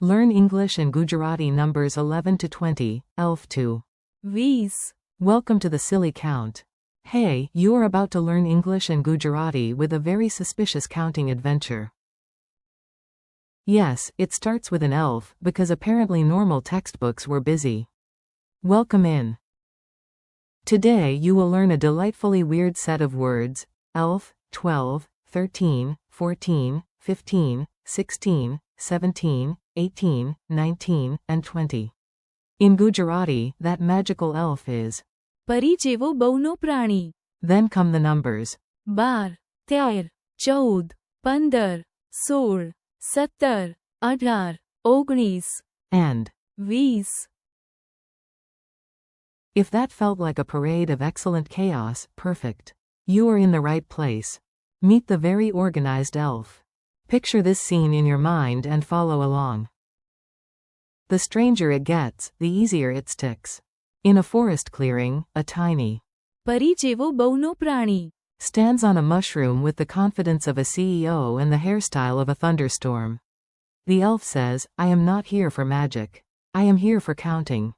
Learn English and Gujarati numbers 11 to 20, Elf 2. 20. Welcome to the Silly Count. Hey, you are about to learn English and Gujarati with a very suspicious counting adventure. Yes, it starts with an elf, because apparently normal textbooks were busy. Welcome in. Today you will learn a delightfully weird set of words: elf, 12, 13, 14, 15, 16, 17, 18, 19, and 20. In Gujarati, that magical elf is પરી જેવો બહુનો પ્રાણી. Then come the numbers. 12, 13, 14, 15, 16, 17, 18, 19, And 20. if that felt like a parade of excellent chaos, perfect. You are in the right place. Meet the very organized elf. Picture this scene in your mind and follow along. The stranger it gets, the easier it sticks. In a forest clearing, a tiny પરી જેવો બહુનો પ્રાણી. stands on a mushroom with the confidence of a CEO and the hairstyle of a thunderstorm. The elf says, I am not here for magic. I am here for counting.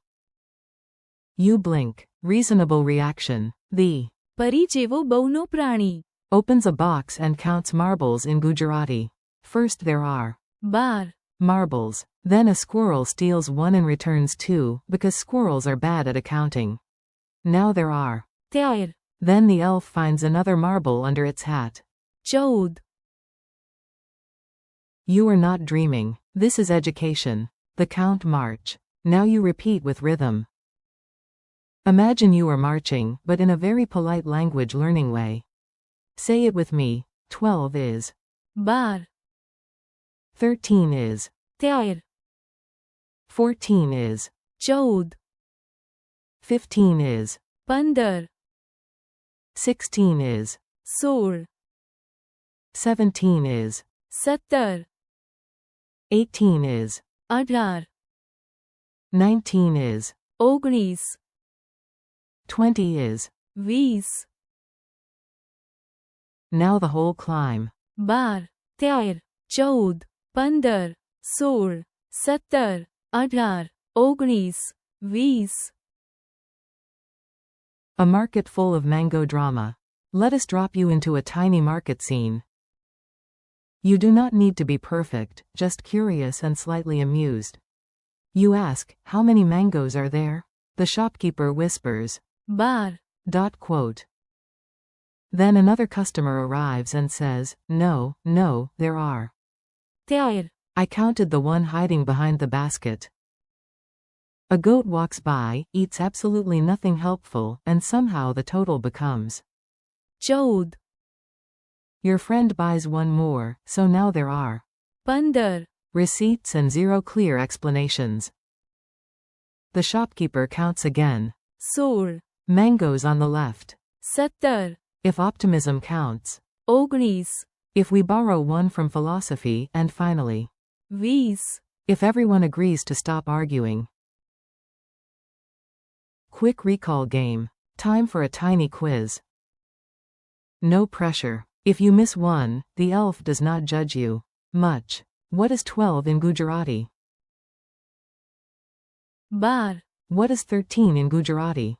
You blink. Reasonable reaction. The પરી જેવો બહુનો પ્રાણી. opens a box and counts marbles in Gujarati. First there are 12, marbles. Then a squirrel steals one and returns two, because squirrels are bad at accounting. Now there are 13, Then the elf finds another marble under its hat. 14. You are not dreaming. This is education. The count march. Now you repeat with rhythm. Imagine you are marching, but in a very polite language learning way. Say it with me. 12 is 12, 13 is 13, 14 is 14, 15 is 15, 16 is 16, 17 is 17, 18 is 18, 19 is 19, 20 is 20. Now the whole climb. 12, 13, 14, 15, 16, 17, 18, 19, 20. A market full of mango drama. Let us drop you into a tiny market scene. You do not need to be perfect, just curious and slightly amused. You ask, how many mangoes are there? The shopkeeper whispers. 12, Quote. Then another customer arrives and says, no, there are. 13, I counted the one hiding behind the basket. A goat walks by, eats absolutely nothing helpful, and somehow the total becomes 14, Your friend buys one more, so now there are 15, receipts and zero clear explanations. The shopkeeper counts again. 16, Mangoes on the left. 17, If optimism counts. 19, If we borrow one from philosophy, and finally, 20. if everyone agrees to stop arguing. Quick recall game. Time for a tiny quiz. No pressure. If you miss one, the elf does not judge you much. What is 12 in Gujarati? 12, What is 13 in Gujarati?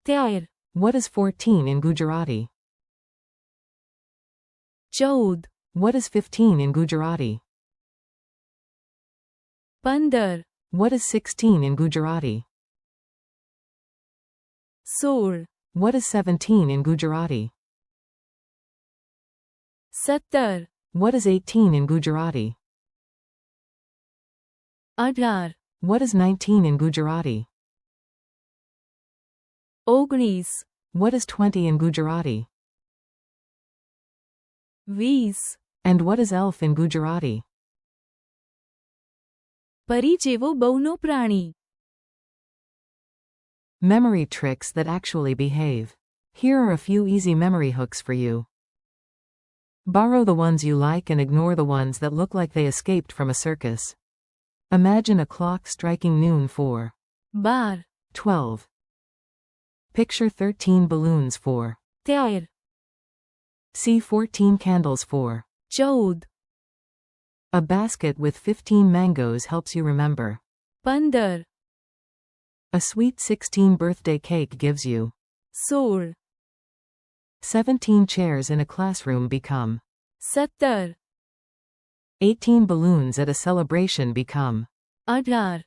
13, What is 14 in Gujarati? 14, What is 15 in Gujarati? 15, What is 16 in Gujarati? 16, What is 17 in Gujarati? 17, What is 18 in Gujarati? 18, What is 19 in Gujarati? 19, What is 20 in Gujarati? 20. And what is elf in Gujarati? પરી જેવો બહુનો પ્રાણી. Memory tricks that actually behave. Here are a few easy memory hooks for you. Borrow the ones you like and ignore the ones that look like they escaped from a circus. Imagine a clock striking noon for 12, 12. Picture 13 balloons for 13, See 14 candles for 14, A basket with 15 mangoes helps you remember. 15 A sweet 16 birthday cake gives you. 16 17 chairs in a classroom become. 17 18 balloons at a celebration become. 18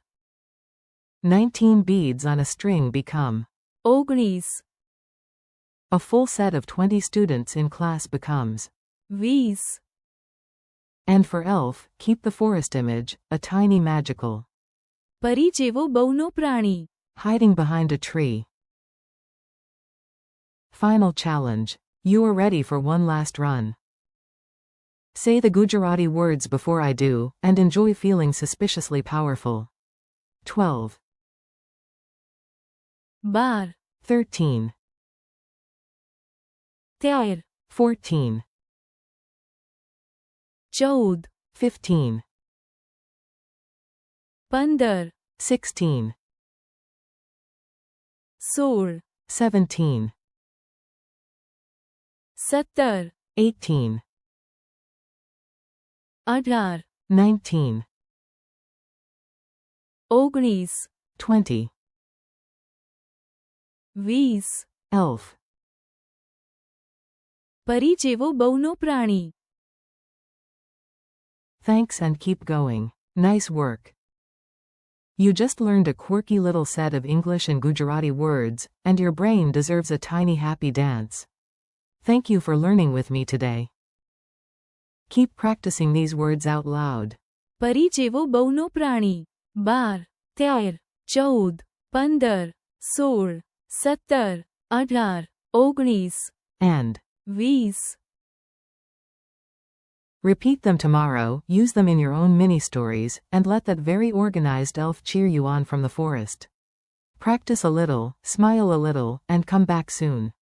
19 beads on a string become. 19 A full set of 20 students in class becomes. 20 And for elf, keep the forest image, a tiny magical. પરી જેવો બહુનો પ્રાણી. Hiding behind a tree. Final challenge. You are ready for one last run. Say the Gujarati words before I do, and enjoy feeling suspiciously powerful. 12. 12 13. 13 14. 14 15. 15 16. 16 17. 17 18. 18 19. 19 20. 20 Elf. પરી જેવો બહુનો પ્રાણી. Thanks and keep going. Nice work. You just learned a quirky little set of English and Gujarati words, and your brain deserves a tiny happy dance. Thank you for learning with me today. Keep practicing these words out loud. પરી જેવો બહુનો પ્રાણી. 12 13 14 15 16 17 18 19 And 20 repeat them tomorrow, use them in your own mini-stories, and let that very organized elf cheer you on from the forest. Practice a little, smile a little, and come back soon.